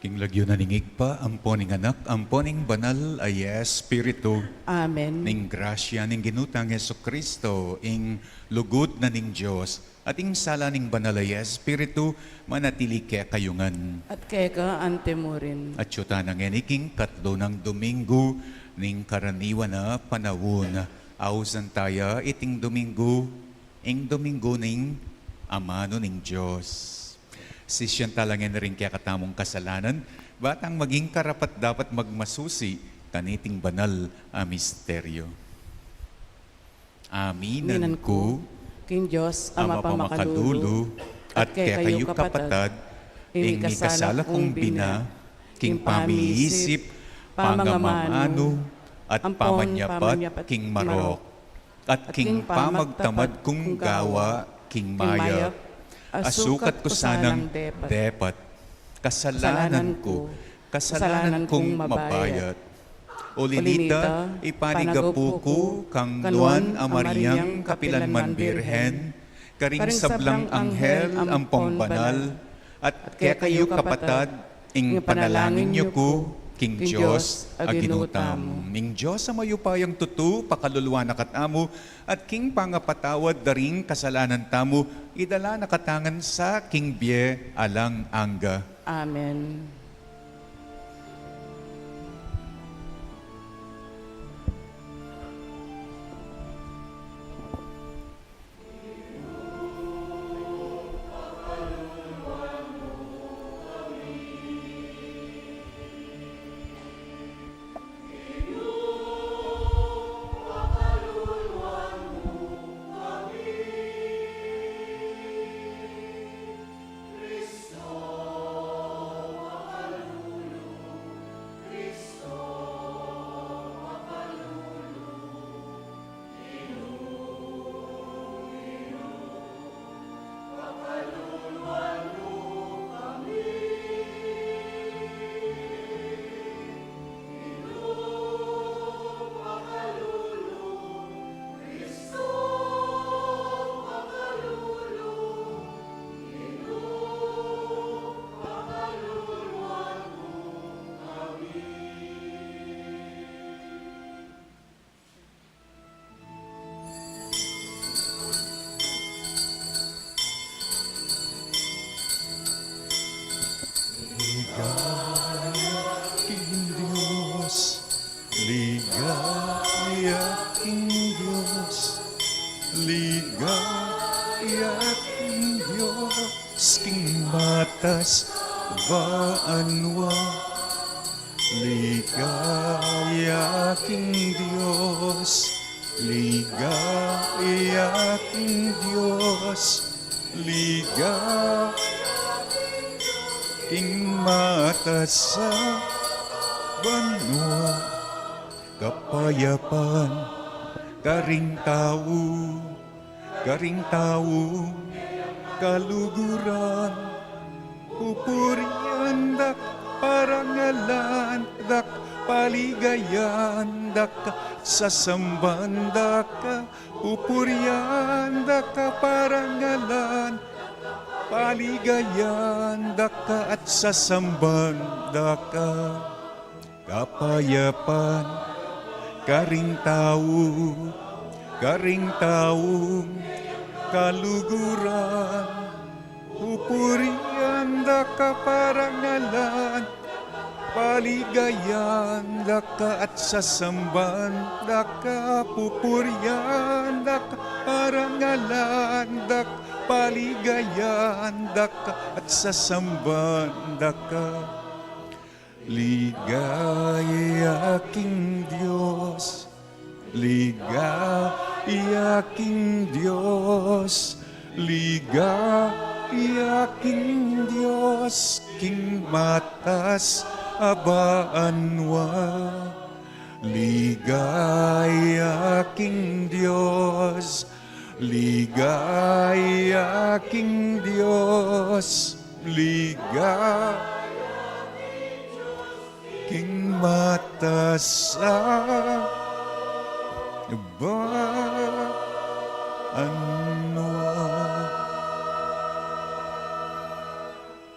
King lagyo na ningig pa, amponing anak, amponing banal ay Espiritu, Amen. ning grasya ning ginutang Yesu Kristo, ing lugod na ning Diyos, at ing sala ning banal ay Espiritu, manatili kaya kayungan. At kaya ka ante mo rin. At syuta ng eniking katlo ng Domingo, ning karaniwan na panahon, awsan taya iting Domingo, ing Domingo ning amano ning Diyos. Sisyan talangin na rin kaya katamong kasalanan, batang maging karapat dapat magmasusi, kaniting banal a misteryo. Aminan ko, King Diyos, Ama pamakadulo, at kaya kayo kapatad, ing ikasala kong bina, king pamiisip, pangamamano, at pamanyapat, king marok, at king pamagtamad kong gawa, king mayap, asukat ko sanang depat, kasalanan kong mabayat. Ulinita, ipanigapu ko kang Luan Amariyang Kapilanman Birhen, karing sablang anghel ang pambanal, at kaya kayo kapatad, ing panalangin niyo ko, King Diyos, aginutam. Ning Diyos sa mayupayang tutu, pakaluluwa na katamo, at King pangapatawad daring kasalanan tamo, idala na katangan sa King Bie alang angga. Amen. King Diyos, ligaya King Diyos, ligaya King Diyos, King Matas Vaanwa, ligaya King Diyos, ligaya King Diyos, ligaya King Matas sa banwa, kapayapan, karing tao, kaluguran, pupurian dak parangalan, dak paligayan, dak sasamban, dak pupurian, dak parangalan, paligayan, daka at sasamban, daka kapayapan, karing tao, kaluguran, pupurian, daka parangalan, paligayan, daka at sasamban, daka pupurian, daka parangalan, daka paligayan, daka at sasamban, daka. Ligaya King Diyos, ligaya King Diyos, ligaya King Diyos, King Matas Abaanwa, ligaya King Diyos, ligaya King Diyos, ligaya King Matas Abaanwa.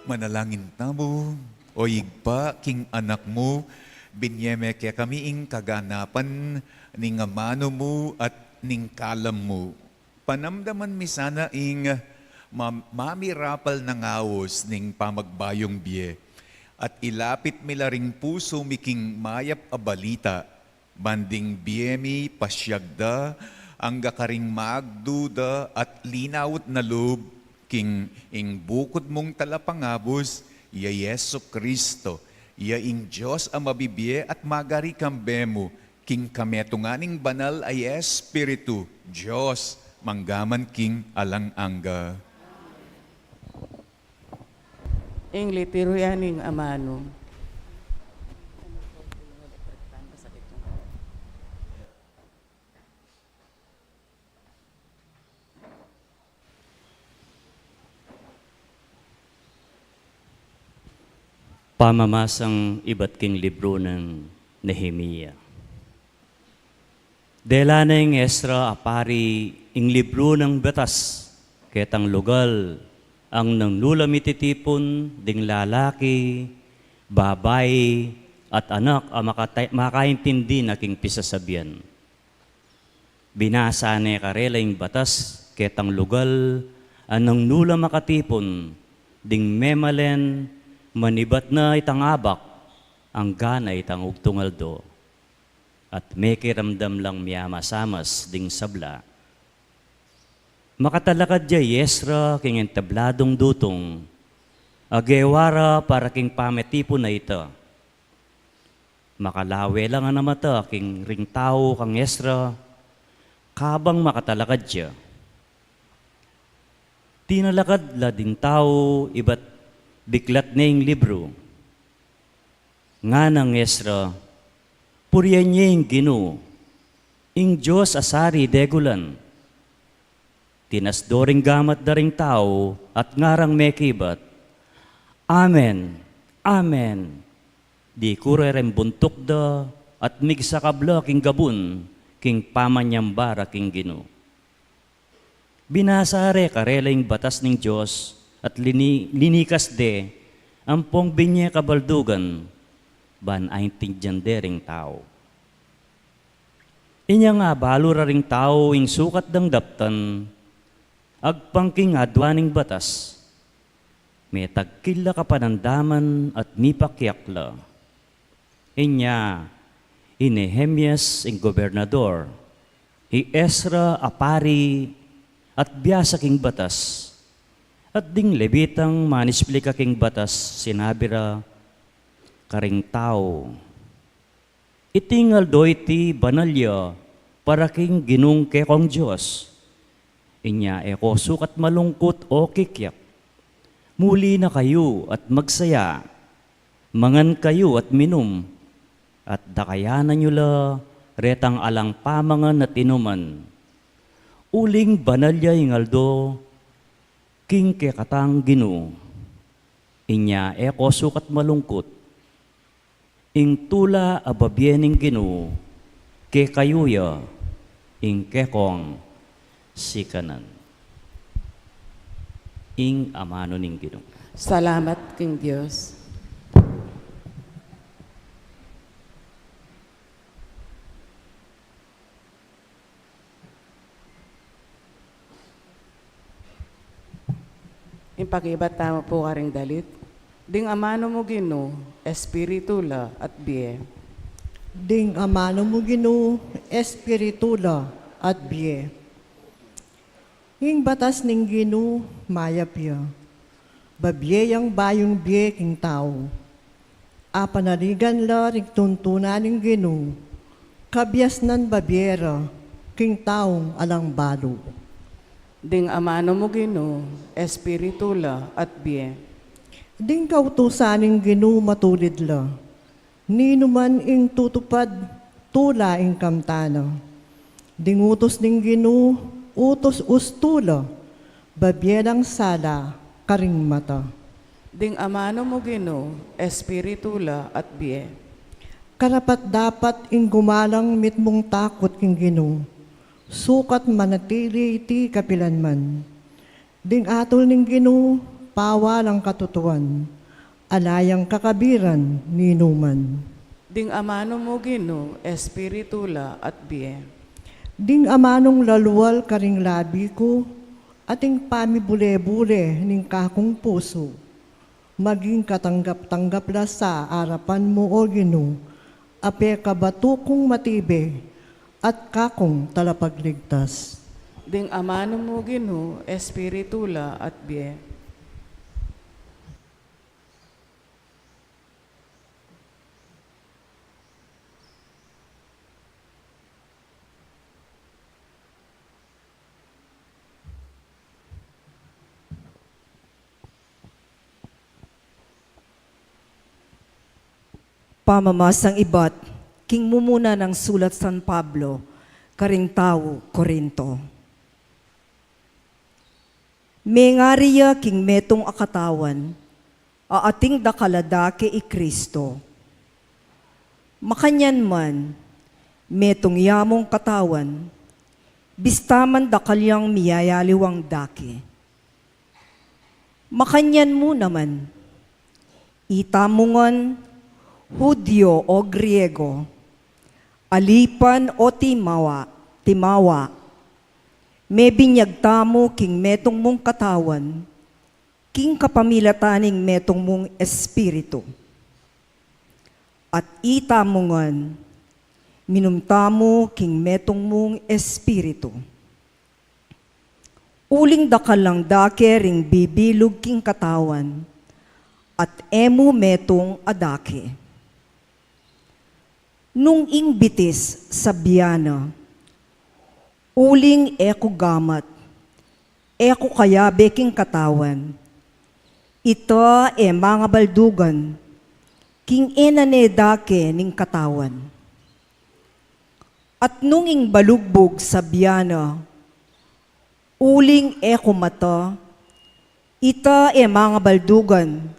Manalangin tamo, O igpa king anak mo, binyeme kaya kami ing kaganapan ning mano mo at ning kalam mo. Panamdaman mi sana ing mamirapal ng awos ning pamagbayong biye. At ilapit mi laring puso miking mayap a balita, banding biyemi pasyagda, ang gakaring magduda at linawot na loob, king ing bukod mong talapangabos, iya Yesu Kristo, iya ing Diyos ang mabibiye at magari kambemo, king kametunganing banal ay Espiritu, Diyos, manggaman king alang-angga. Ing litiruyaning amano. Pamamasang iba't king libro ng Nehemia. Dela ng Esra apari ing libro ng batas, ketang lugal, ang nang lulamititipon ding lalaki, babae, at anak ang makaintindi na king pisasabihan. Binasa ni karelang batas, ketang lugal, anang nula makatipon, ding memalen, manibat na itang abak, ang gana itang ugtungaldo, at may kiramdam lang miyamasamas ding sabla. Makatalakad jay Esra king entabladong dutong, agewara para king pametipo na ito. Makalawe lang ang namata king ring tao kang Esra, kabang makatalakad siya. Tinalakad la din tao iba't biklat na yung libro. Nga ng Esra, puriyan niya yung Ginoo, ing Diyos asari degulan. Tinasdoring gamat daring tao at ngarang mekibat. Amen, Amen. Di kurerem buntok da at migsakabla king gabun, king pamanyambara king Ginoo. Binasare karelang batas ng Diyos, at linikas de ang pong binye kabaldugan ban ay tindyandering tao. Inya nga balura ring tao ing sukat dang daptan agpangking adwaning batas may tagkila kapanandaman at mipakyakla. Inya Nehemias ing gobernador, Esra apari at biyasa king batas. At ding lebitang manisplika king batas, sinabira karing tao. Itingal do iti banalya para king ginung kekong Diyos. Inya eko sukat malungkot o kikyak. Muli na kayo at magsaya, mangan kayo at minum, at dakayanan nyo la retang alang pamangan at inuman. Uling banalya ingaldo, king kekatang Ginoo, inya eko sukat malungkot, ing tula ababyening Ginoo, ke kayuya, ing kekong sikanan. Ing amano ning Ginoo. Salamat king Diyos. Impakibat tama po karing dalit. Ding amano mo Ginoo, espiritu la at biye. Ding amano mo Ginoo, espiritula at biye. Hing batas ning Ginoo, mayapya. Babiyang bayong biye king tao. Apanarigan la ring tuntunan ning Ginoo, kabyas nan babyera, king taong alang balo. Ding amano mo Ginoo, espiritu la at biye. Ding kautusaning Ginoo matulid la, nino man ing tutupad tula ing kamtana. Ding utos ning Ginoo, utos ustula, babyelang sala, karing mata. Ding amano mo Ginoo, espiritu la at biye. Karapat dapat ing gumalang mitmong takot king Ginoo, sukat manatili iti kapilanman. Ding atol ning Ginoo, pawa lang katutuan, alayang kakabiran ni Numan. Ding amano mo Ginoo, espiritula at biye. Ding amanong laluwal karing labi ko, ating pamibule-bule ning kakong puso, maging katanggap-tanggap la sa arapan mo o Ginoo, ape kabatukong matibe at kakong talapagligtas. Ding amano mo Ginoo, espiritula at biye. Pamamasang ibat, king mumuna ng sulat San Pablo, karing tao, Korinto. Mengariya king metong akatawan, aating dakaladake i Kristo. Makanyan man, metong yamong katawan, bistaman dakalyang miyayaliwang dake. Makanyan mo naman, itamungan, Hudyo o Griego, alipan o timawa, may binyagtamo king metong mong katawan, king kapamilataning metong mong espiritu. At itamungan, minumtamo king metong mong espiritu. Uling dakalang dake ring bibilog king katawan, at emu metong adake. Nung ingbitis sa biyana, uling eko gamat, eko kaya beking katawan, ito mga baldugan, king enane dake ning katawan. At nung ing balugbog sa biyana, uling eko mata, ito mga baldugan,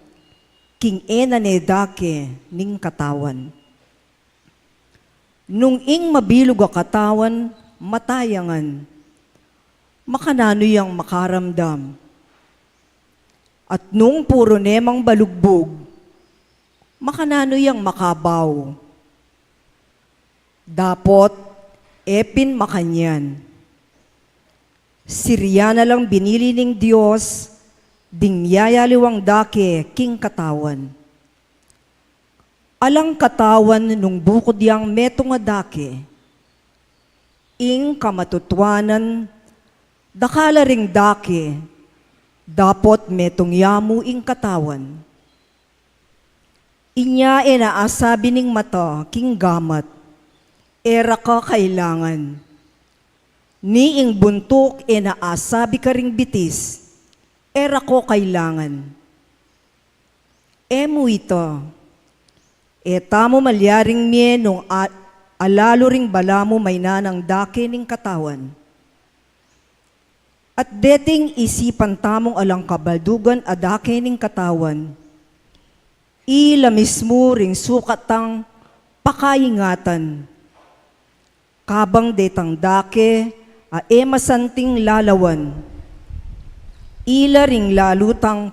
king enane dake ning katawan. Nung ing mabilog a katawan, matayangan, makanano yang makaramdam. At nung puro nemang balugbog, makanano yang makabaw. Dapot, epin makanyan. Sirya na lang binili ning Diyos, ding yayaliwang dake king katawan. Alang katawan nung bukod yang metong adake, ing kamatutwanan, dakala ring dake, dapot metong yamu ing katawan. Inya naasabi ning mata, king gamat, era ka kailangan. Ni ing buntok naasabi ka ring bitis, era ko kailangan. Emu ito, tamo malyaring miye nung alalo ring balamo may nanang dake ning katawan. At deting isipan tamong alang kabaldugan adake ning katawan, ila mismo ring sukatang pakayingatan. Kabang detang dake, masanting lalawan. Ila ring lalutang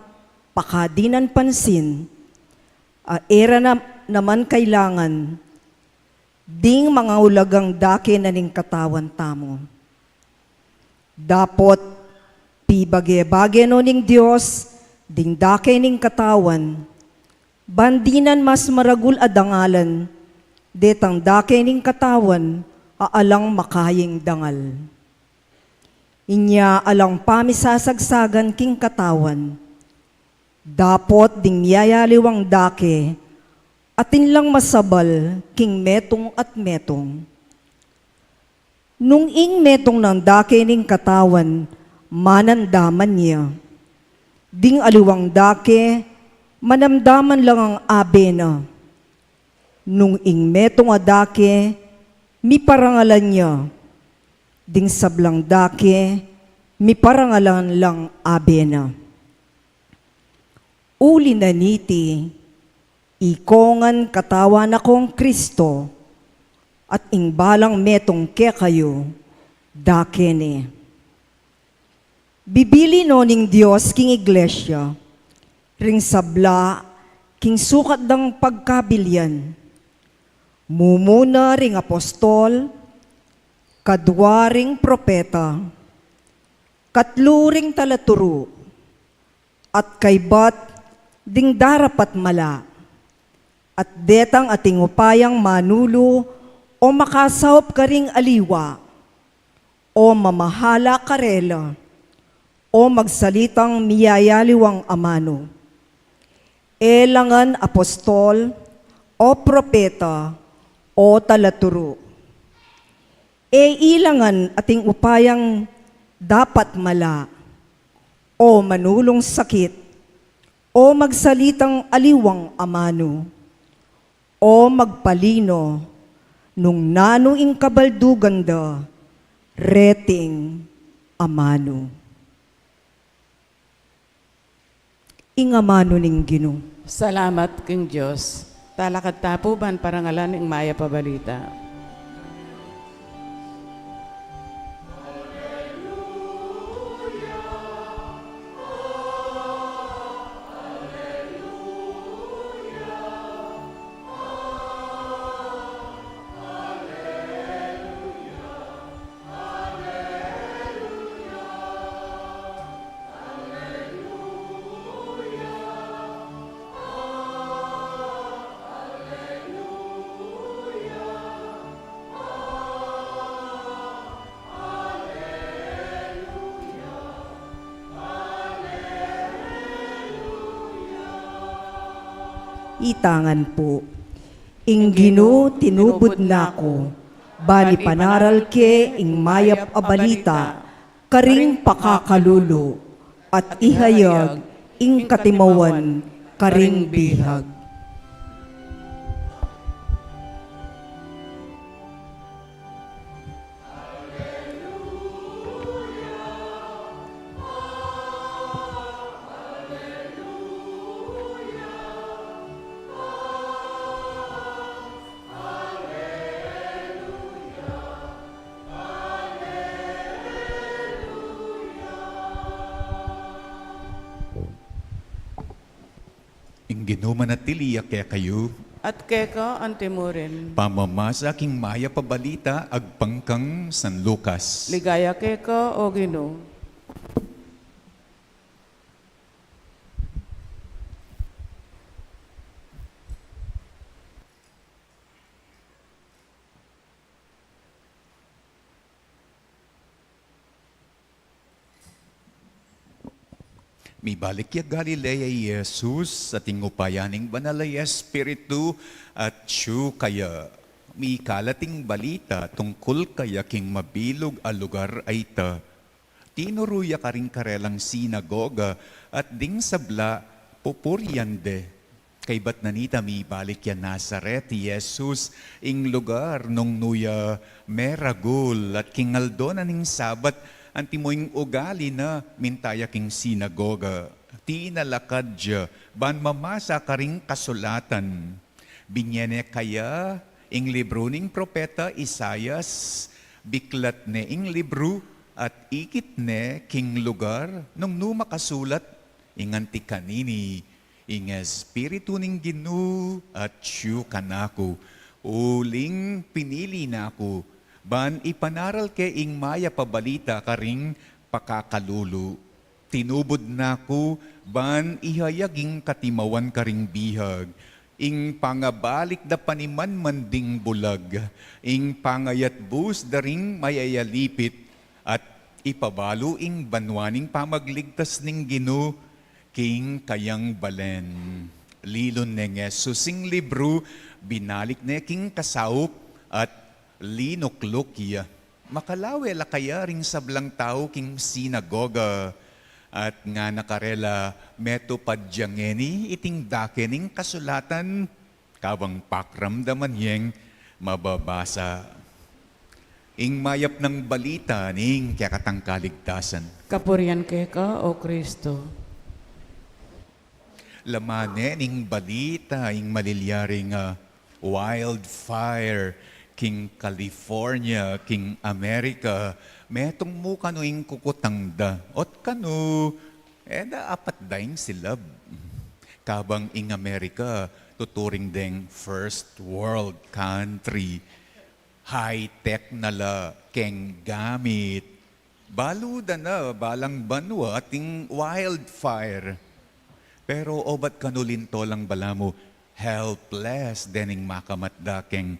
pakadinan pansin, era naman kailangan, ding mga ulagang dake na ning katawan tamo. Dapot, pibage-bage no ning Diyos, ding dake ning katawan, bandinan mas maragul adangalan, detang dake ning katawan, aalang makaying dangal. Inya alang pamisasagsagan king katawan, dapot ding yayaliwang dake, atin lang masabal king metong at metong. Nung ing metong ng dake ning katawan, manandaman niya. Ding aliwang dake, manamdaman lang ang abe na. Nung ing metong adake, mi parangalan niya. Ding sablang dake, mi parangalan lang abe na. Uli na niti, ikongan katawan akong Kristo, at ingbalang metong ke kayo, dakene. Bibili no ning Diyos king iglesia, ring sabla, king sukat dang pagkabilyan. Mumuna ring apostol, kadwaring propeta, katluring talaturo, at kaybat ding darapat mala, at detang ating upayang manulo o makasawap ka ring aliwa, o mamahala karela, o magsalitang miyayaliwang amano. Elangan apostol, o propeta, o talaturo. Ilangan ating upayang dapat mala, o manulong sakit, o magsalitang aliwang amano, o magpalino, nung nanuing kabalduganda, reting amano. Ingamano ning Ginoo. Salamat king Diyos. Talakad tapuban parangalan ng maya pabalita. Itangan po. Ing Ginoo tinubod nako, bani panaral ke ing mayap a balita, karing pakakalulo, at ihayag ing katimawan, karing bihag. Ing ginumanatili kaya kayo, At keka antimurin. pamamasa king maya pabalita agpangkang San Lucas. Ligaya keka o Ginoo. Mibalik ya Galilea Jesus sa tingupayaning banalay Espiritu at siyo kaya mi kalating balita tungkol kaya king mabilog a lugar ay ta. Tinuruya ka rin karelang sinagoga at ding sabla pupuryande. Kay ba't nanita mi balik ya Nazaret, Jesus, ing lugar nung nuya meragul at kingaldo na ning sabat antimoing ugali na mintaya king sinagoga. Tinalakad dya, ban mamasa ka ring kasulatan. Binyene kaya, ing libro ning propeta Isayas, biklat ne ing libro at ikit ne king lugar nung numakasulat inganti kanini, ing espiritu ning Ginoo at siyo kanako. Uling pinili nako, ban ipanaral ke ing maya pabalita karing pakakalulu. Tinubod nako, ban ihayaging katimawan karing bihag. Ing pangabalik da paniman manding bulag. Ing pangayat bus daring mayayalipit. At ipabalo ing banwaning pamagligtas ning Ginoo king kayang balen. Lilon neng susing libro, binalik ne king kasaup at linuklukya. Makalawe la kaya ring sablang tao king sinagoga. At nga nakarela meto padyangeni iting dakening kasulatan kabang pakramdaman yeng mababasa. Ing mayap ng balita ning kakatang kaligtasan. Kapurian keka o Kristo. Lamane ning balita ing malilyaring wildfire king California, king America, metong mo kano ing kukutangda. Ot kano, da apat daing silab. kabang ing Amerika, tuturing deng first world country. High-tech na la, keng gamit. Baluda na, balang banwa, ating wildfire. Pero obat kanulinto lang bala mo, helpless dening makamatda keng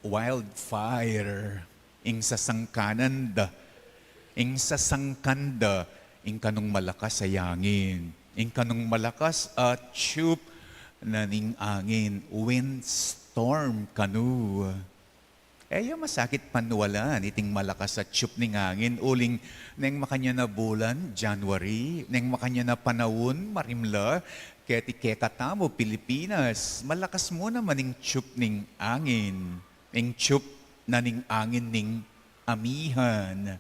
wildfire. Ing sasangkanan da, ing sasangkanda, ing kanong malakas sa yangin. Ing kanong malakas at tube na ning angin, windstorm kanu. Eya masakit panwalan, iting malakas sa tube ning angin, uling neng makanya na bulan, January, neng makanya na panahon, marimla, kaya katamo, Pilipinas, malakas mo naman ning tube ning angin, ning tube na ning angin ning amihan.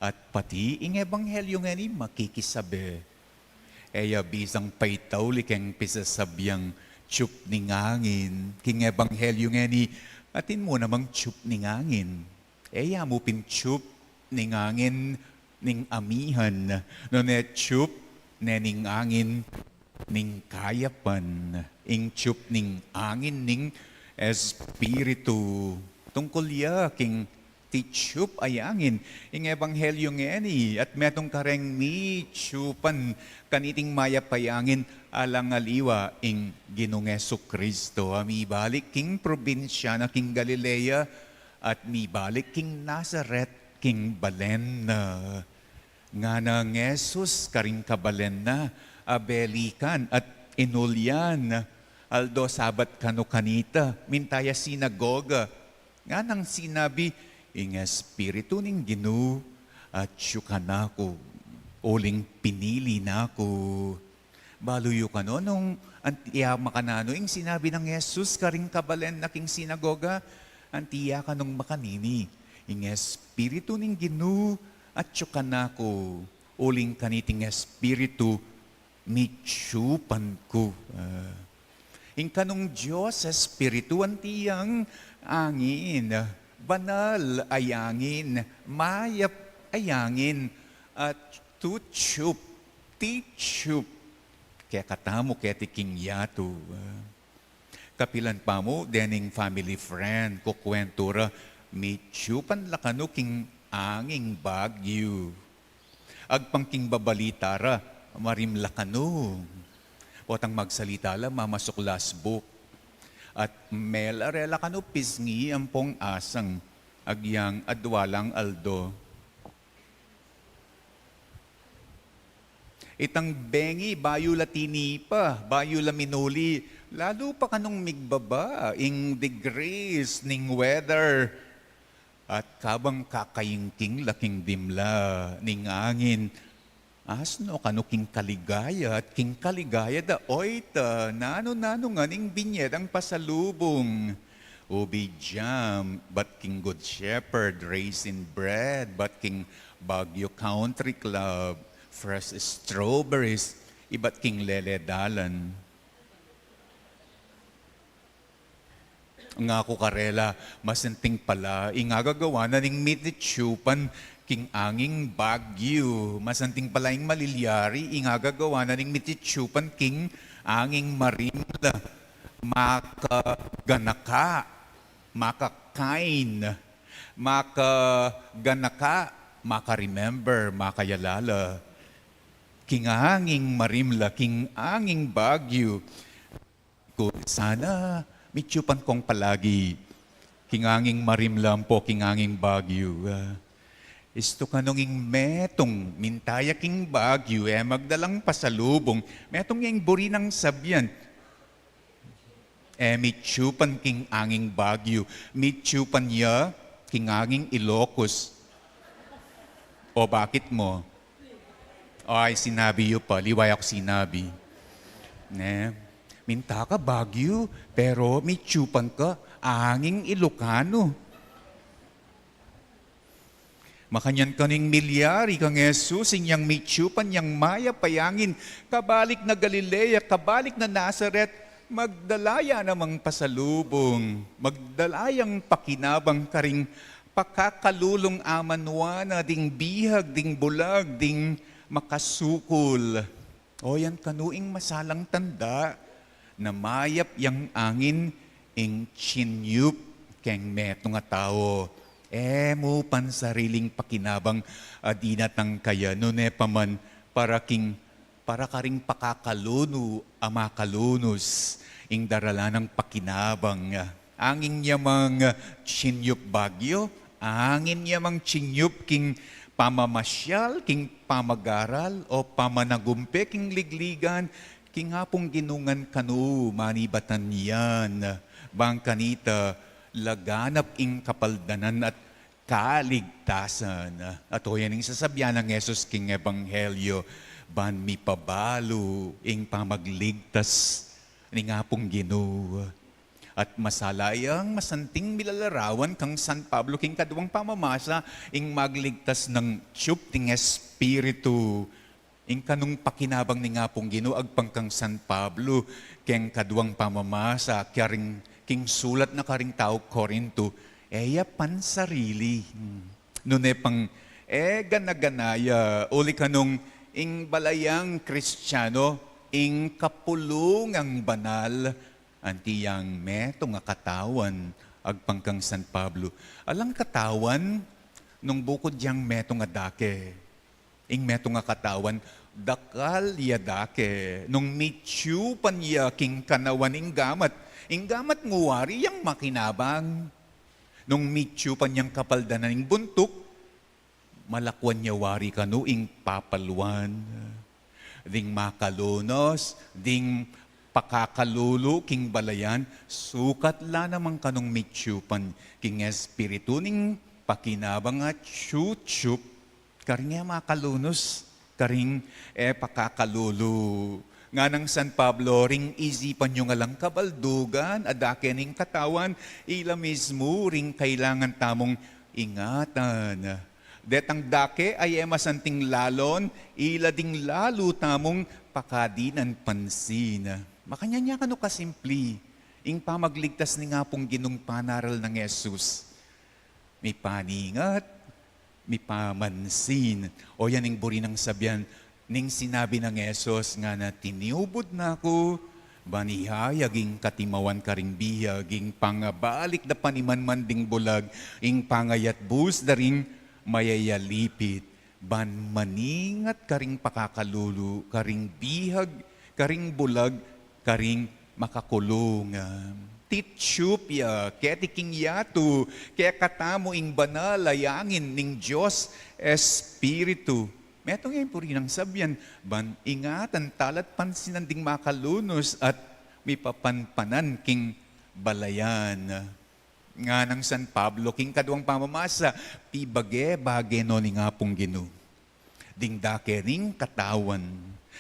At pati, ing ebanghelyo nga ni makikisabi. Eya bisang paitaw likeng pisasabyang tube ning angin, king ebanghelyo nga ni atin mo namang tube ning angin. Eya mo pin tube ning angin ning amihan. No ne tube ne ning angin ning kayapan. Ing tube ning angin ning espiritu. Tungkol ya king ti tube ay angin. Ing ebanghelyo ngeni at metong kareng mi tupan kaniting mayapayangin alang aliwa ing Ginong Kristo. Mi balik king probinsya na king Galilea at mi balik king Nazaret king Balen na. Nga na Jesus karing kabalen na abelikan at inulyan. Aldo sabat kano kanita mintaya sinagoga. Nga nang sinabi ing espiritu ning Ginoo at syukanako uling pinili nako. Baluyo ka no, nung antiya makanano, ing sinabi ng Jesus, karing kabalen na king sinagoga, antiya ka nung makanini, ing espiritu ning Ginoo at syukanako, uling kaniting espiritu, mitsupan ko. Ing kanong Diyos, espiritu, antiyang angin, banal ay angin, mayap ay angin, at tutup, titup, kaya katamo kaya tiking yato. Kapilan pa mo, dening family friend, kukwentura, may tsupan lakano king anging bagyo. Agpangking babalitara, marim lakano. Potang magsalita la, mamasok last book. At melarela kano pisngi ang pong asang, agyang adwalang aldo. Itang bengi, bayo latini pa, bayo laminuli, lalo pa kanong migbaba, ing degrees, ning weather, at kabang kakayingking laking dimla, ning angin, asno kano king kaligaya, at king kaligaya da oita, nano-nano nga ning binyed ang pasalubong. Ubi jam, but king Good Shepherd, raisin bread, but king Baguio Country Club, fresh strawberries, iba't king lele dalan. Nga ako karela, masenting pala, ingagagawa na ning mititsupan king anging Bagyo. Masenting pala ing malilyari, ingagagawa na ning mititsupan king anging Marimla. Makaganaka, makakain, makaganaka, makaremember, makayalala. King anging Marimla, king anging Bagyo. Sana mitsupan kong palagi. King anging Marimla po, king anging Bagyo. Isto kanonging metong mintaya king Bagyo, magdalang pasalubong. Metong yung buri ng sabyan. Mitsupan king anging Bagyo. Mitsupan niya king anging Ilocos. O bakit mo? Ay, sinabi yun pa. Liway ako sinabi. Minta ka Baguio, pero may tsupan ka, anging Ilocano. Makanyan kaning milyari kang Jesus, inyang may tsupan, yang maya payangin, kabalik na Galilea, kabalik na Nazaret, magdalaya namang pasalubong, magdalayang pakinabang karing pakakalulong amanwana, ding bihag, ding bulag, ding makasukol. O yan kanuing masalang tanda na mayap yang angin ing chinyup keng meto nga tao. Mo pansariling pakinabang adinatang kaya no ne paman para karing pakakaluno amakalunos ing darala ng pakinabang. Angin yamang chinyup bagyo, angin yamang chinyup king pamamasyal, king pamagaral o pamanagumpe king ligligan, king hapong ginungan kanu manibatan yan. Bang kanita laganap ing kapaldanan at kaligtasan. At o yan ing sasabyan ng Yesus king Ebanghelyo, ban mi pabalo ing pamagligtas ning hapong Ginoo. At masalayang masanting milalarawan kang San Pablo king kaduwang pamamasa ing magligtas ng tiyup ting Espiritu. Ing kanung pakinabang ni nga pong Ginoo agpang kang San Pablo king kaduwang pamamasa king sulat na karing tao Korinto eya pansarili. Nune pang ganaganaya uli kanung ing balayang Kristiyano ing kapulungang banal antiyang meto nga katawan agpang kang San Pablo. Alang katawan nung bukod diyang meto nga dake. Ing meto nga katawan, dakal yadake, nung mityu panya king kanawan ing gamat nguwari yang makinabang. Nung mityu panyang kapaldanan ing buntok, malakwan niya wari kanu ing papalwan. Ding makalunos, ding pakakalulu king balayan, sukat la namang kanong mityu pan king espiritu ning pakinabang at chuchup. Karing makalunos, karing pakakalulu. Nga ng San Pablo, ring isipan nyo nga lang kabaldugan, adake ning katawan, ila mismo ring kailangan tamong ingatan. Detang dake ay masanting lalon, ila ding lalo tamong pakadinan pansin. Makanya niya kano kasimpli, ing pamagligtas ni nga pong ginong panaral ng Yesus. May paningat, mi pamansin. O yan ang buri ng sabyan, ning sinabi ng Yesus nga na tiniubod na ako, banihayaging katimawan karing bihaging pangabalik da paniman ding bulag, ing pangayat bus daring mayayalipit, ban maningat karing pakakalulu, karing bihag, karing bulag, karing makakulong. Titsupya, ketiking yatu, kaya katamo ing banal layangin ning Diyos Espiritu. Metong yung puri ng sabyan, ban ingatan talat pansinan ding makalunos at may papanpanan king balayan. Nga ng San Pablo, king kaduang pamamasa, pibage-bage no ni nga pong Ginoo. Ding dake ring katawan,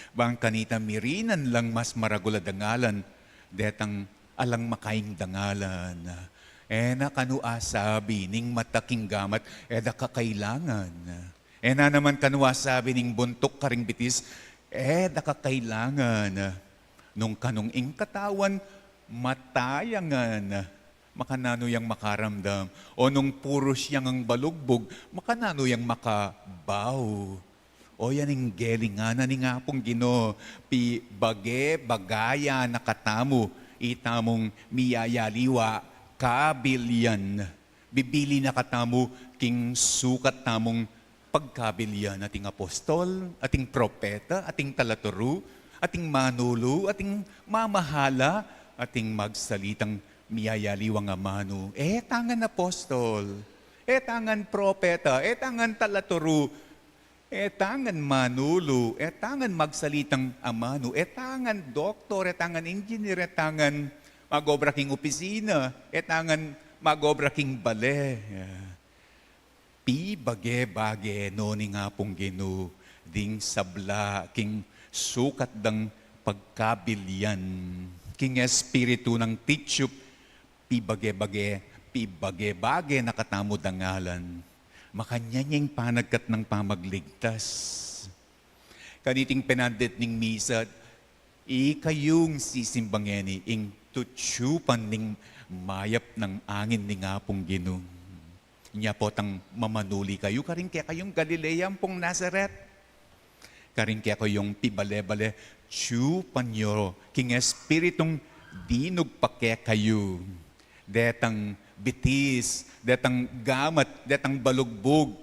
bang kanita mirinan lang mas maragula dangalan, detang alang makaing dangalan. Na kanu asabi ning mataking gamat, da kakailangan. Na naman kanu asabi ning buntok karing bitis, da kakailangan. Nung kanung ing katawan, matayangan. Makanano yang makaramdam. O nung puro siyang ang balugbog, makanano yang makabaw. O yan ang gelingana ni nga pong Ginoo, pi bage-bagaya nakatamo, itamong miyayaliwa kabilyan. Bibili na katamo king sukat tamong pagkabilyan ating apostol, ating propeta, ating talaturu, ating manulo, ating mamahala, ating magsalitang miyayaliwang amano. Tangan apostol, tangan propeta, tangan talaturu, tangan manulo, tangan magsalitang amano, tangan doktor, tangan engineer, tangan magobra king opisina, tangan magobra king bale. Pi bage-bage no ni nga pong Ginoo, ding sabla king sukat dang pagkabilyan, king espiritu ng titsup, pi bage-bage nakatamo dangalan. Makanya niyang panagkat ng pamagligtas. Kaniting penandet ning misa, ikayong sisimbangeni, ing tutsupan ning mayap ng angin ni nga pong Ginoo. Nya po tang mamanuli kayo, karing kaya kayong Galilea pong Nazaret. Karing kaya ko yung pibale-bale, chupanyo, king espiritong dinog pa kaya kayo. Detang bitis, detang gamat, detang balugbog,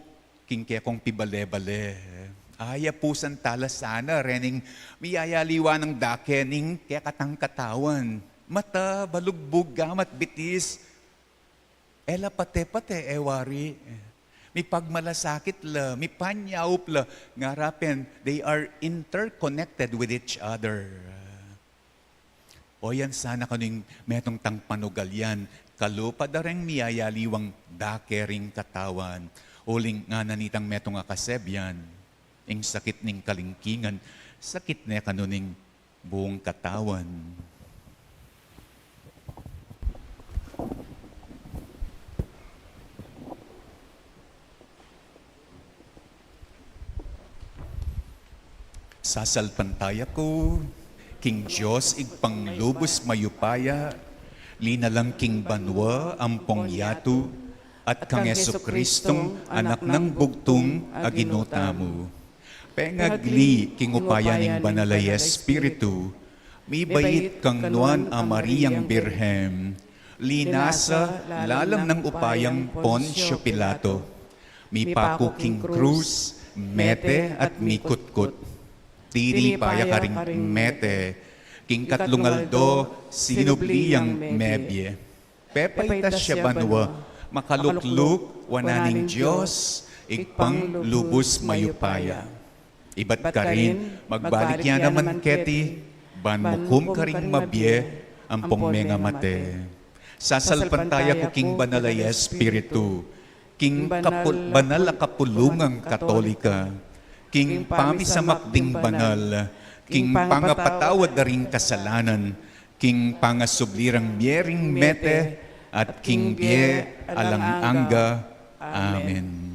king kaya kong pibale-bale. Aya pusan tala sana, rening miyayaliwa ng dakening kaya katang katawan. Mata, balugbog, gamat, bitis, ela pate-pate, ewari. May pagmalasakit la, may panyaup la, ngarapen, they are interconnected with each other. O yan sana kaning metong tang panugal kalupa dareng miyayaliwang dakering katawan. Uling nga nanitang metong akasebyan, ing sakit ning kalingkingan, sakit na kanuning buong katawan. Sasalpantaya ko, King Diyos igpanglubos mayupaya, linalang King Banwa ampong yatu, at kang Yesu-Kristong anak ng bugtong aginuta mo. Pengagli King upaya ning banalay Espiritu, mi bayit kang nuan a Mariang Birhem, linasa lalam ng upayang Poncio Pilato, mi paku King Cruz, mete at mikutkut. Tiri paya karing mete, king katlungaldo, sinubliyang mebye. Pepaitas siya banwa, makalukluk, wananing Diyos, igpang lubos mayupaya. Ibat ka rin, magbalik yan naman keti, banmukum ka rin mabye, ampong menga mate. Sasalpantaya ko king banalay Espiritu, king banal a kapulungang Katolika, king pamisamakding banal, king pangapatawad na ring kasalanan, king pangasublirang miyering mete, at king bie alang angga. Amen.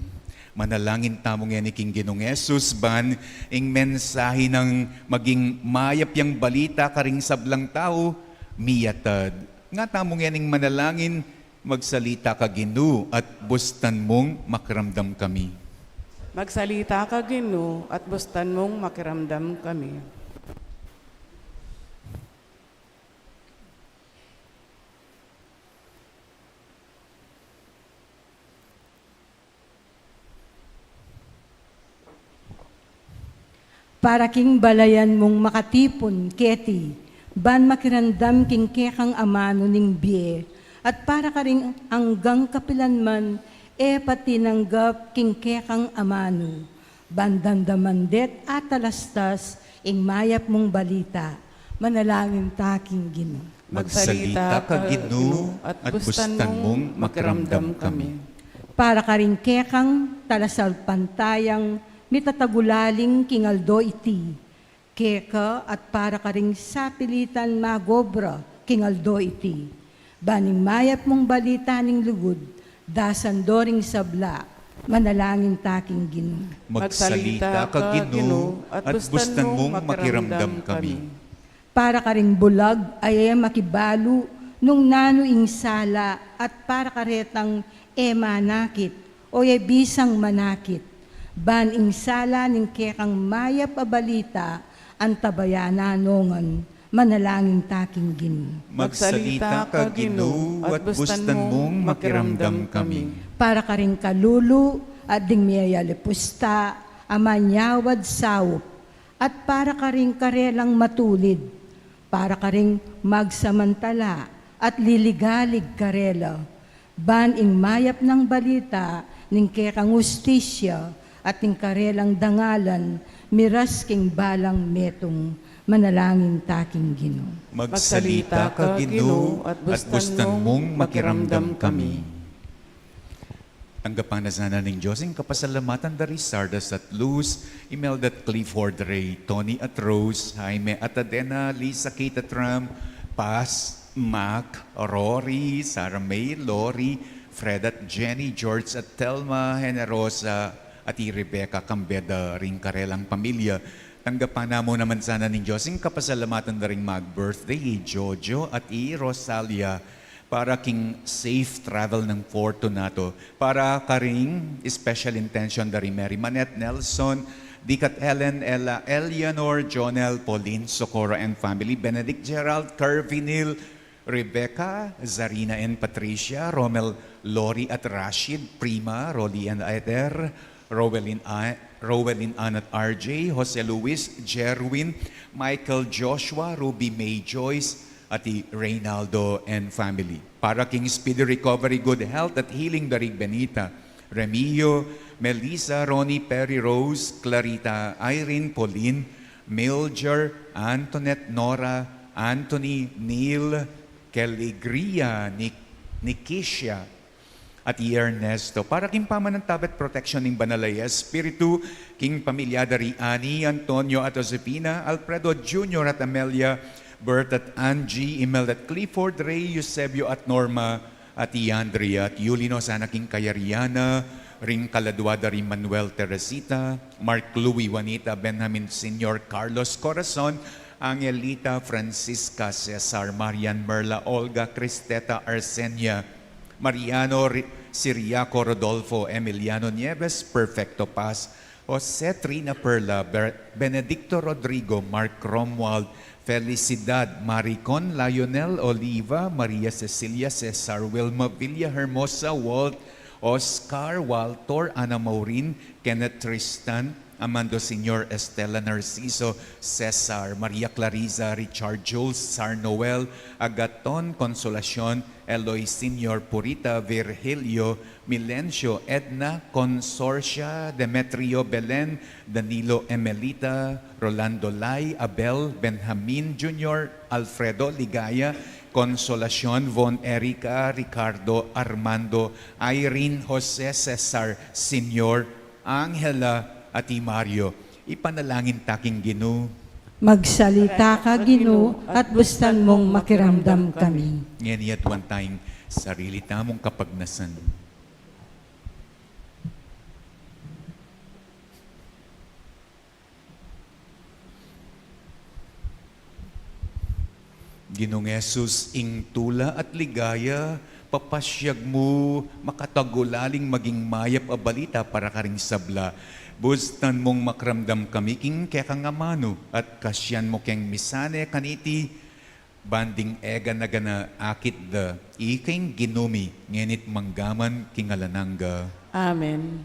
Manalangin tamong yan ni King Ginong Jesus ban, ing mensahe ng maging mayap yang balita karing sablang tao, miyatad. Nga tamong yan ing manalangin, magsalita ka Ginu at bustan mong makiramdam kami. Magsalita ka, Ginoo, at bustan mong makiramdam kami. Para king balayan mong makatipon, keti, ban makirandam king kekang amano ning bie, at para ka ring anggang kapilanman, pati nanggap king kekang amano, bandandamandet at talastas, ing mayap mong balita, manalangin taking Ginoo. Magsalita ka Ginu at bustan mong makiramdam kami. Para ka ring kekang talasal pantayang, mitatagulaling kingaldo iti, keka at para ka ring sapilitan magobra kingaldo iti, baning mayap mong balita ning lugod, dasan doring sabla, manalangin taking Ginoo. Magsalita ka Ginu at bustan mong makiramdam kami. Para ka ring bulag ay makibalo nung nanuing sala at para ka retang manakit o bisang manakit. Ban ing sala ning kekang mayap a balita ang tabayananongan, manalangin taking Ginoo. Magsalita ka Ginu at bustan mong makiramdam kami. Para ka ring kalulu at ding miyayalipusta, amanyawad sawop, at para ka ring karelang matulid, para ka ring magsamantala at liligalig karela, ban ing mayap ng balita ning kekang ustisya, at ning karelang dangalan, miras king balang metong, manalangin taking Ginoo. Magsalita ka Ginu at bustan mong makiramdam kami. Tanggapan na sana ng Diyos, ang kapasalamatan dari Sardas at Luz, Imelda at Clifford Ray, Tony at Rose, Jaime at Adena, Lisa, Kate at Ram, Paz, Mac, Rory, Sarah May, Lori, Fred at Jenny, George at Telma, Generosa, at Rebecca Cambeda, ring karelang pamilya. Tanggapan na mo naman sana ng Diyos, ang kapasalamatan na ring mag-birthday, Jojo at Rosalia, para king safe travel ng Fortunato, para karing special intention dari Mary Manette Nelson, Dicat Ellen, Ella, Eleanor, Jonel, Pauline, Socorro and family, Benedict Gerald, Kervinil, Rebecca, Zarina and Patricia, Romel, Lori at Rashid, Prima, Rolly and Aether, Rowelyn Ann at RJ, Jose Luis, Jerwin, Michael Joshua, Ruby May Joyce, at Reynaldo and family. Para King Speedy Recovery, good health at healing Darig Benita, Remio, Melissa, Ronnie, Perry Rose, Clarita, Irene, Pauline, Milger, Antoinette, Nora, Anthony, Neil, Keligria, Nikisha, at Ernesto. Para King Pamanantabet Protection ng Banalaya Espiritu, King Pamilyada Riani, Antonio at Josefina, Alfredo Jr. at Amelia, Bert at Angie, Emel at Clifford, Ray, Eusebio at Norma, at Andrea at Yulino, sana King Kayariana, Ring Kaladuada, rin Manuel Teresita, Mark Louie, Juanita, Benjamin Senior, Carlos Corazon, Angelita, Francisca, Cesar, Marian, Merla, Olga, Cristeta, Arsenia, Mariano, Siriaco, Rodolfo, Emiliano Nieves, Perfecto Paz, Jose Trina Perla, Benedicto Rodrigo, Mark Romuald, Felicidad, Maricon, Lionel, Oliva, Maria Cecilia, Cesar, Wilma, Villa Hermosa, Walt, Oscar, Walter, Ana Maureen, Kenneth Tristan, Amando Senior, Estela Narciso, Cesar, Maria Clariza, Richard Jules, Sar Noel, Agaton, Consolacion, Eloy Senior, Purita, Virgilio, Milencio, Edna, Consorcia, Demetrio, Belen, Danilo, Emelita, Rolando Lai, Abel, Benjamin Jr., Alfredo, Ligaya, Consolacion, Von Erica, Ricardo, Armando, Irene, Jose, Cesar, Senior, Angela, at Mario. Ipanalangin taking Ginoo. Magsalita ka, Ginoo, at bustan mong makiramdam kami. Ngayon at one time, sarili tamong kapagnasan. Ginoong Yesus, ing tula at ligaya, papasyag mo, makatagulaling maging mayap a balita para karing sabla. Bustan mong makramdam kami king kekangamano at kasyan mo keng misane kaniti banding ega na gana akit da iking ginumi ngenit manggaman king alananga. Amen.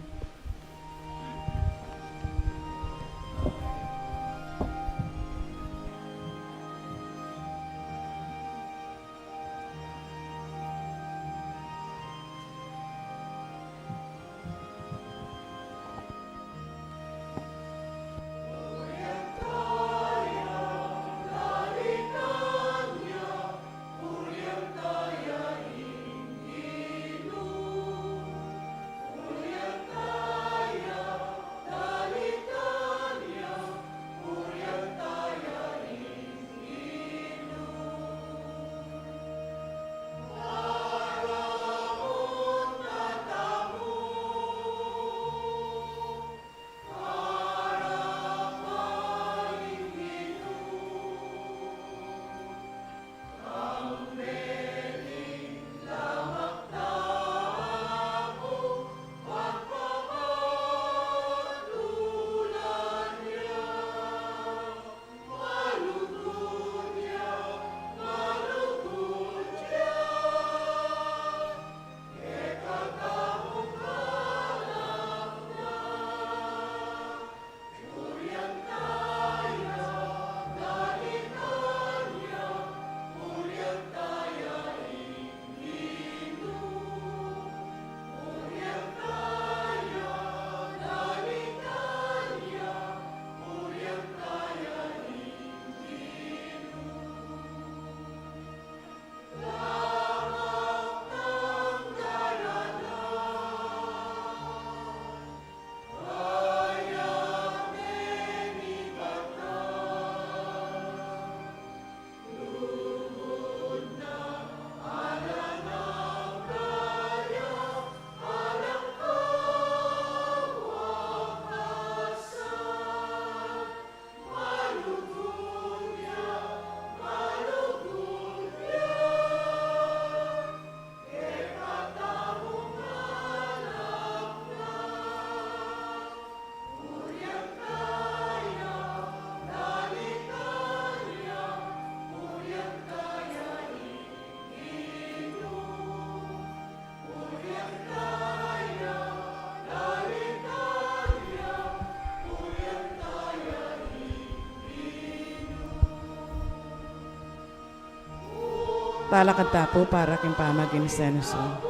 Talakad tapo para king pamagin seneso.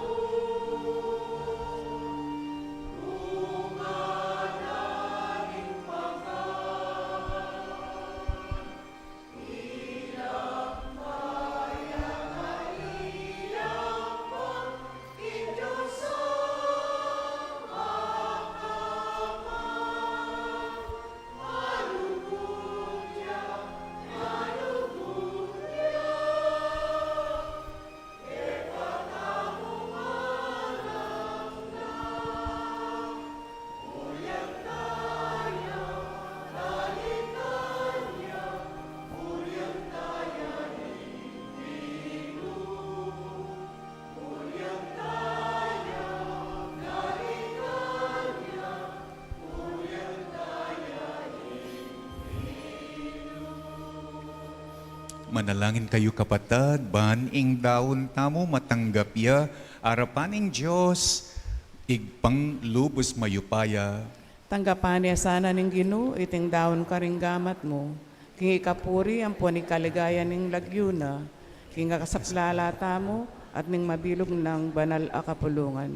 Manalangin kayo kapatad, baning daon tamo matanggap ya, arapaning Diyos, igpang lubos mayupaya. Tanggapan niya sana ning Ginoo iting daon karinggamat mo. King ikapuri ang puning kaligayan ning lagyuna. King kasaplalata mo at ning mabilog ng banal a kapulungan.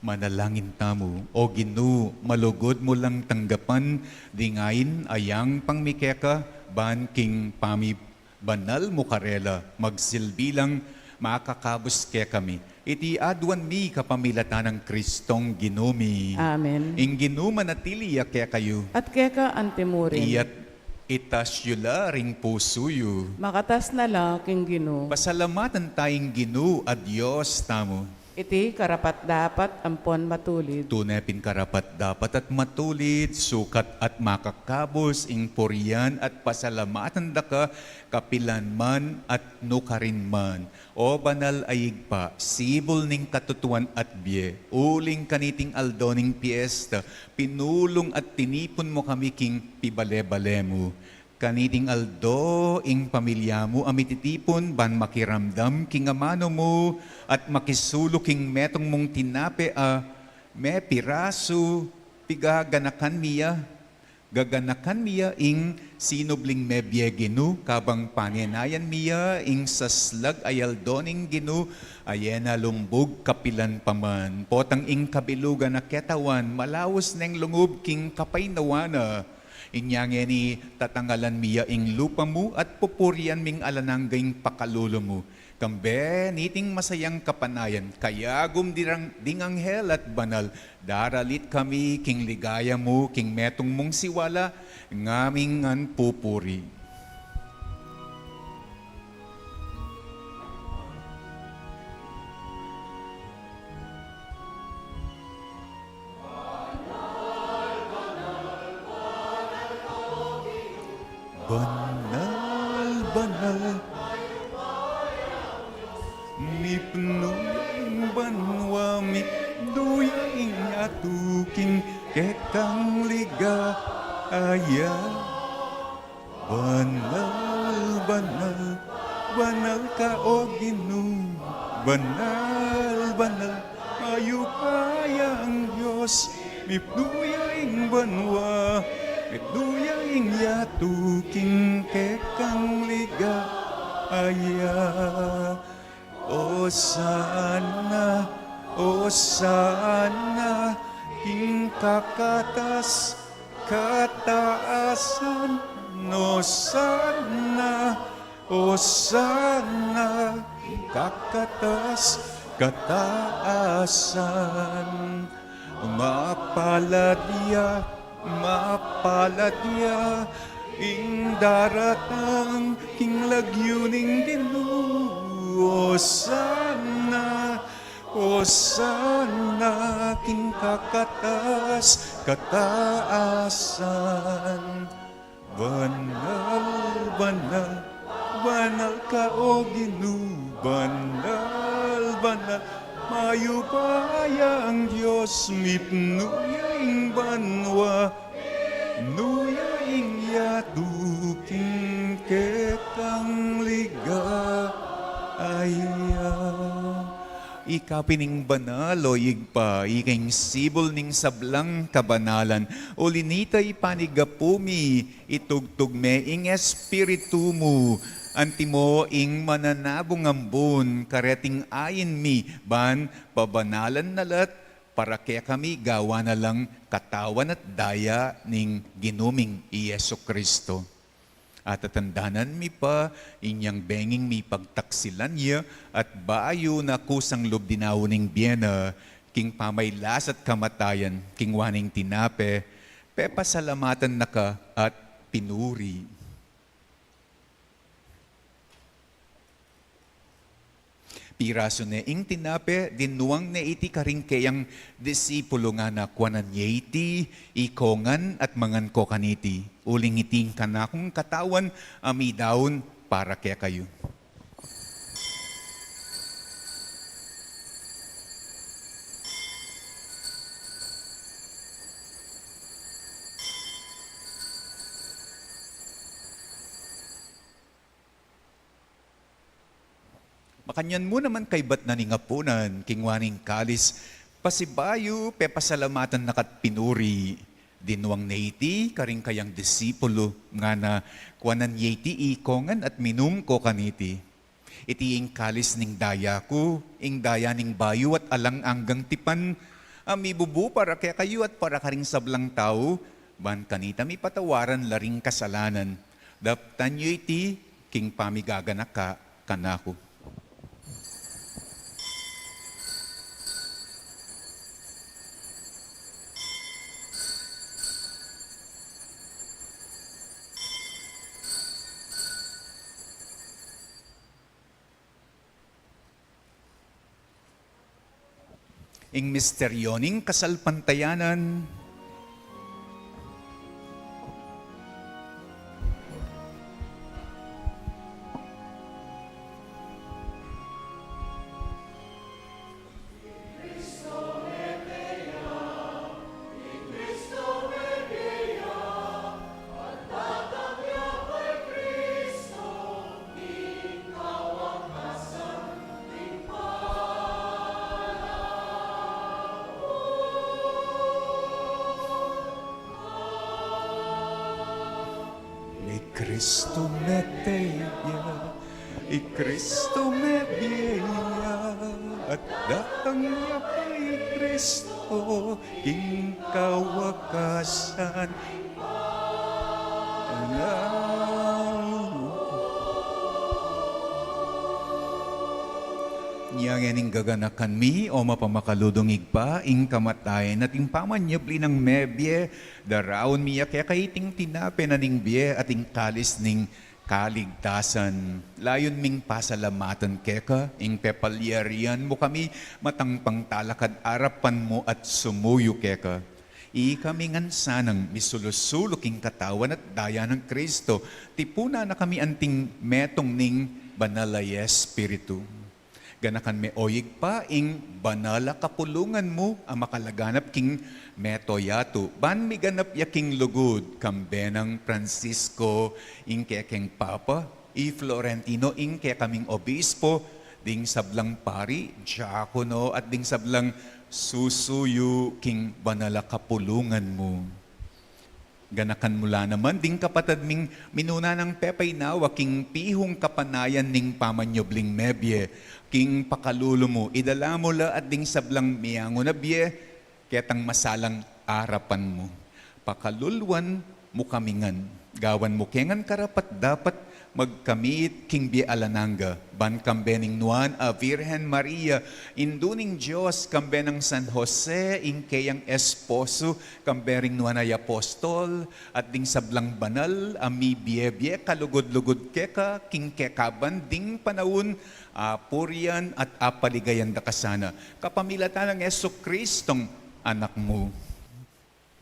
Manalangin tamo, o Ginoo, malugod mo lang tanggapan, dingayin ayang pangmikeka, ban king banal mo karela, magsilbilang makakabos ke kami. Iti adwan mi kapamilatan ng Kristong Ginumi. Amen. Ing Ginuma natiliya kaya kayo. At keka antimurin. Iyat itasyula ring pusuyo. Makatas na la king Ginoo. Pasalamatan tayong Ginu at Diyos tamo. Iti karapat dapat ampon matulid. Tunay karapat dapat at matulid, sukat at makakabos, ing purian at pasalamatan da ka, kapilan man at nukarin man. O banal ayig pa, sibol ning katutuan at biye, uling kaniting aldoning piesta, pinulong at tinipon mo kami king pibale-bale mo. Kaniting aldo, ing pamilya mo, amititipon, ban makiramdam, king amano mo, at makisulo king metong mong tinape me piraso, pigaganakan miya, gaganakan miya, ing sinubling me bieginu, kabang panenayan miya, ing saslag ayaldoning ginu, ayena lumbog kapilan paman, potang ing kabilugan na ketawan, malawos neng lungub king kapaynawana, inyang ni tatangalan miya ing lupa mo at pupurian ming alanangging pakalulo mo. Kambe, niting masayang kapanayan, kaya gumdirang ding anghel at banal, daralit kami king ligaya mo, king metong mong siwala, ngaming ngan pupuri. Banal, banal, mipnong banwa, mipduyang atuking kekang liga, aya. Banal, banal, banal ka o Ginoo, banal, banal, ayupaya ang Diyos, mipduyang banwa, mipduyang yatuking kekang liga, aya. O sana, king kakatas, kataasan, no sana, king kakatas, kataasan, mapaladya, ing daratang, king lagyuning Ginoo. O sana, king kakatas, kataasan. Banal, banal, banal ka o Ginoo, banal, banal, mayupaya ang Diyos, mitnuyaing banwa, nuyaing yatuking kekang liga. Aya, ikapining banal o igpa, iking sibol ning sablang kabanalan, o linitay panigapumi, itugtog me ing espiritu mo, Antimo ing mananabong ambon, kareting ayin mi, ban pabanalan nalat, para kaya kami gawa na lang katawan at daya ning ginuming Iyeso Kristo. At tatandanan mi pa, inyang benging mi pagtaksilan niya, at baayo na kusang lubdinaw ning biyena, king pamaylas at kamatayan, king waning tinape, pepasalamatan na ka at pinuri. Piraso ne ing tinape, dinuang ne iti karing kayang disipulo nga na kwanan iti, ikongan at mangan ko kaniti. Uling iting kanakong katawan, amidaon para kaya kayo. Makanyan mo naman kay bat na ningapunan, kingwaning kalis, pasibayo, pepasalamatan nakat pinuri, dinuang neiti, karing kayang disipulo, nga na kuanan yeti ikongan at minum ko kaniti. Iti ing kalis ning daya ko, ing daya ning bayo at alang anggang tipan, amibubu para kaya kayo at para karing sablang tao, ban kanita mi patawaran laring kasalanan. Daptan nyo iti, king pamigaganak ka, kanako. Ing misteryoning kasalpantayanan, Cristo me teya, Cristo me bieya, at datang niya kay Cristo, ing kawakasan. Niyang yaning gaganakan mi o mapamakaludong igpa, ing kamatayan at ing pamanyabli ng mebye, daraon miya kaya kaiting tinape na ning bye at ing kalis ning kaligtasan. Layon ming pasalamatan keka, ing pepalyarian mo kami, matangpang talakad arapan mo at sumuyo keka. Kami ngan sanang misulusulok ing katawan at daya ng Kristo, tipuna na kami anting metong ning banalay Espiritu. Ganakan me oyig pa ing banala kapulungan mo ang makalaganap king metoyato. Ban mi ganap yaking lugod kambenang Francisco ing kekeng Papa, Florentino ing kaming obispo, ding sablang pari, diakono at ding sablang susuyo king banala kapulungan mo. Ganakan mula naman, ding kapatad ming minuna ng pepay nawa, king pihong kapanayan ning pamanyobling mebye, king pakalulo mo, idala mo la at ding sablang miyango na bye, ketang masalang arapan mo. Pakalulwan mo kamingan, gawan mo kengan karapat dapat magkamit king bi alananga, ban kambening nuan a Virgen Maria, induning Diyos kambenang San Jose, ing kayang esposo, kambering nuan ay apostol, at ding sablang banal, ami biye kalugod-lugod keka, king kekaban, ding panawon, purian at apaligayan da kasana. Kapamilatan ng Yesu Kristong anak mo.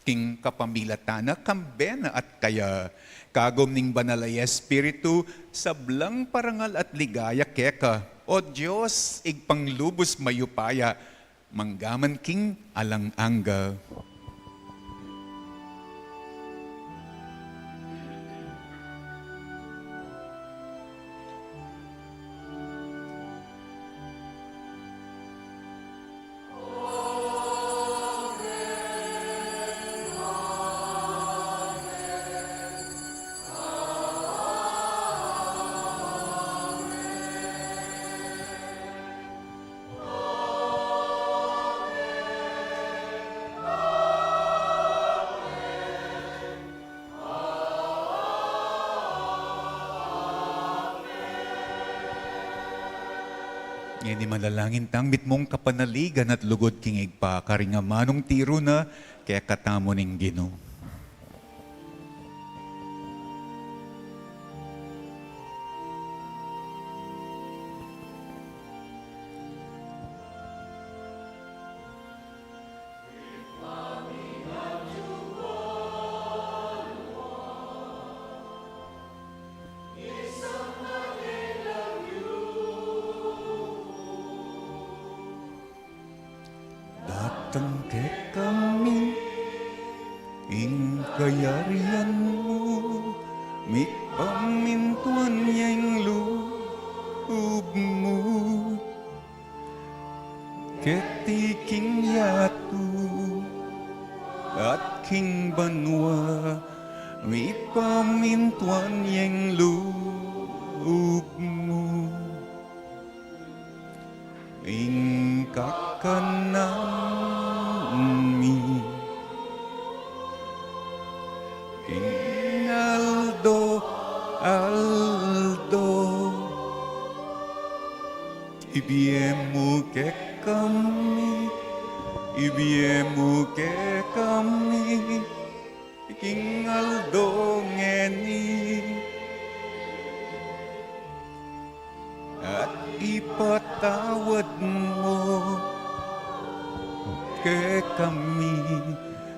King kapamilatana, kambena at kaya, kagom ning banalay Espiritu, sablang parangal at ligaya keka, o Diyos, igpanglubos mayupaya, manggaman king alang-angga. Ngayon ni malalangin tangmit mong kapanaligan at lugod kingig pa, karingamanong tiro na, kaya katamo ning Ginoo. Datang ke kami, ing kayarian mo, mit pamintuan yang loob mo, ketiking yatu, at king banwa, mit pamintuan yang loob mo. Ing kakanami, King Aldo, ibiemu ke kami, King Aldo ngeni. At ipatawad mo ke kami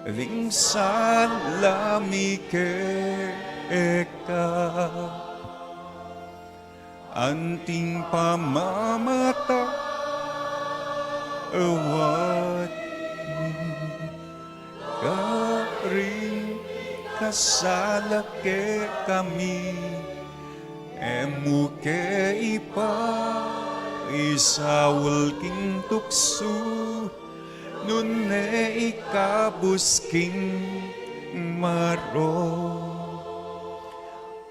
ring salami ka anting pamamata awat karing kasala ke kami emu ke ipa isawal king tukso nun ne ikabus king maro.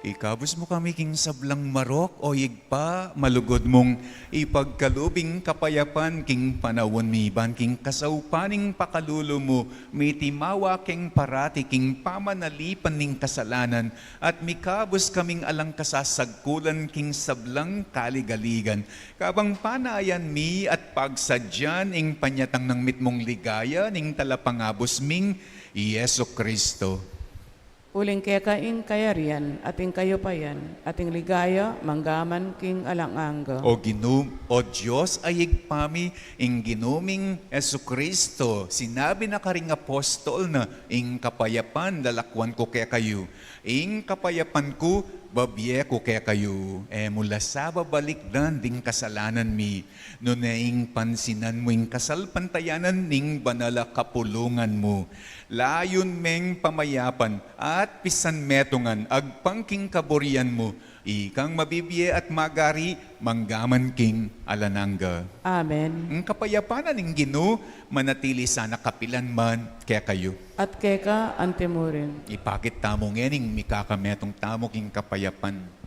Ikabus mo kami king sablang marok o igpa malugod mong ipagkalubing kapayapan king panawon miban king kasaupaning pakalulo mo mitimawa king parati king pamanalipan ning kasalanan at mikabus kaming alang kasasagkulan king sablang kaligaligan kabang panayan mi at pagsadyan ing panyatang ng mitmong ligaya ning talapangabos ming Yeso Kristo. Uling keka ing kayarian, ating kayo pa yan, ating ligaya, manggaman king alanganga. O Diyos ay igpami ing ginuming Jesucristo. Sinabi na karing apostol na ing kapayapan lalakwan ko kaya kayo. Ing kapayapan ko babye ko kaya kayo. Mula sa babalikdan ding kasalanan mi. No na ing pansinan mo ing kasalpantayanan ning banala kapulungan mo. Layon meng pamayapan at pisan metungan agpangking kaburian mo. Ikang mabibye at magari, manggaman king alananga. Amen. Ang kapayapanan ng Ginoo, manatili sana kapilan man kaya kayo. At keka antemurin. Ipakit tamo ngening mikakametong tamo king kapayapan.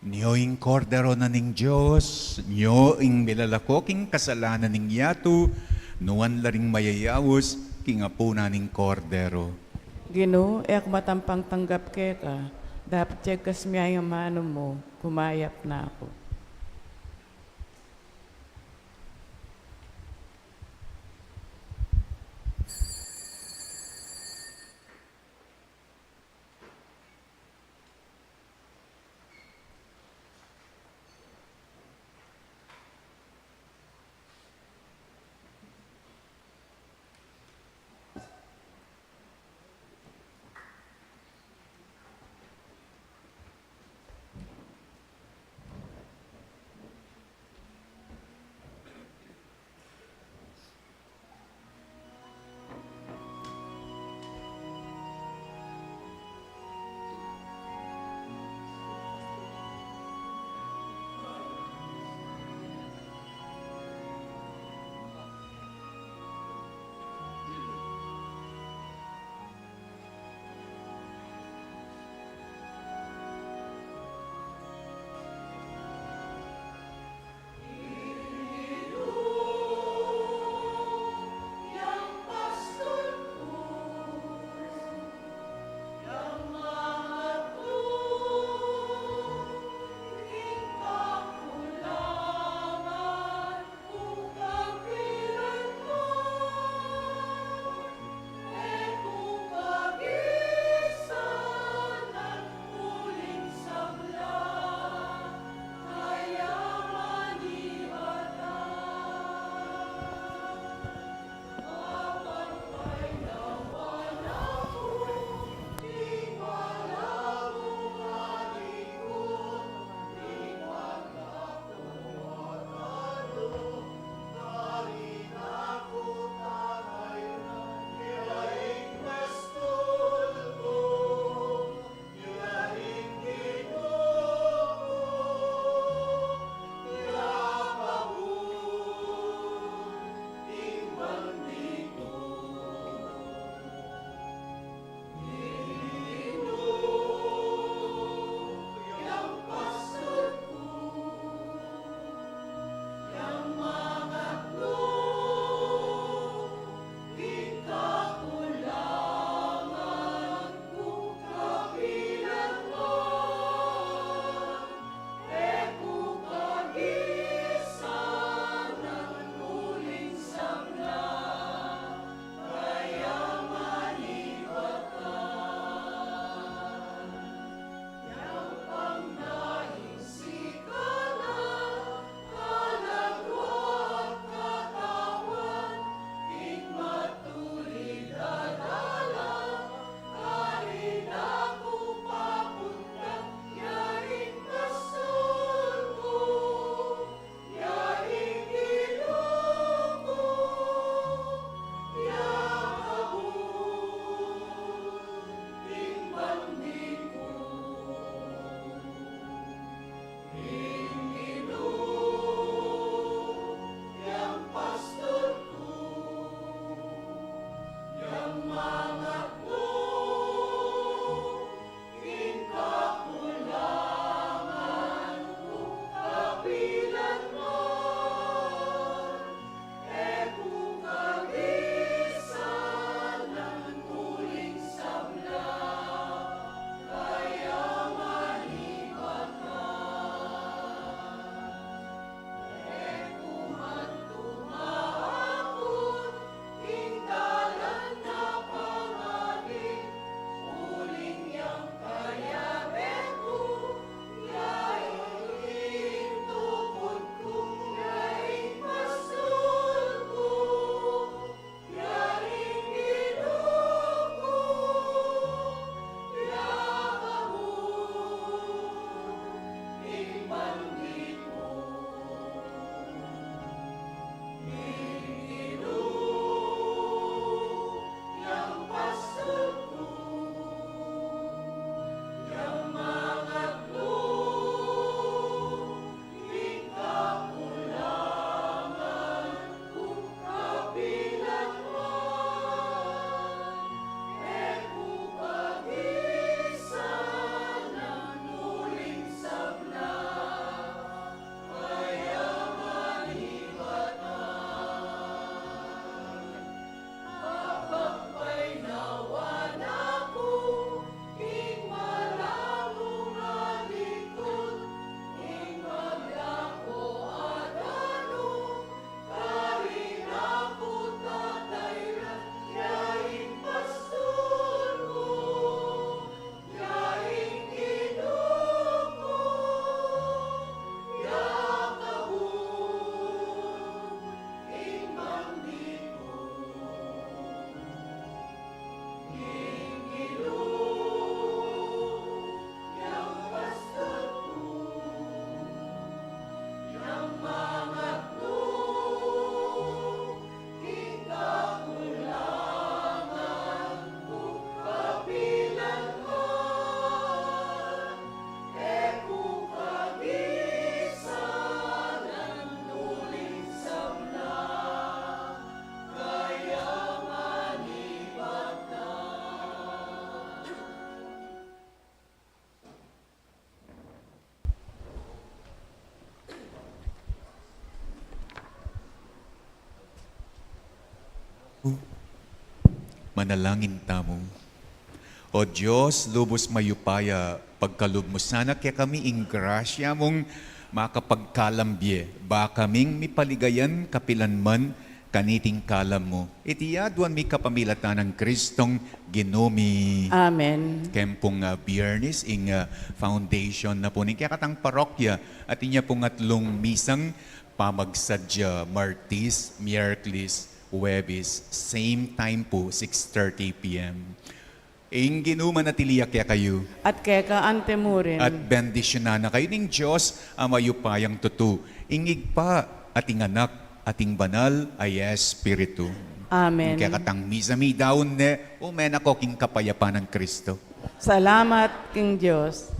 Niyoing kordero na ning Diyos, niyoing milalako king kasalanan ning yato, nuan laring mayayawos, king apo na ning kordero. Ginoo, ek matampang tanggap ke ka. Dapat check kas miyay ang mano mo, kumayap na ako. Manalangin tamo. O Diyos, lubos mayupaya, pagkalub mo sana kaya kami ing grasya mong makapagkalambye, ba kaming mipaligayan kapilanman kaniting kalam mo. Itiyaduan mi kapamilatan ng Kristong ginumi. Amen. Kempong biyernes ing foundation na po ni kaya katang parokya at inya pong atlong misang pamagsadya Martis, Miyerkules, Huwebes, same time po, 6:30 p.m. Ing ginuman na tiliyak kaya kayo At kaya ka ante mo rin. at bendisyonan na kayo ning Diyos amayupayang tutu. Ingig pa ating anak, ating banal ay Espiritu. Amen. Kaya katang misami daon ne, umen ako king kapayapan ng Kristo. Salamat, King Diyos.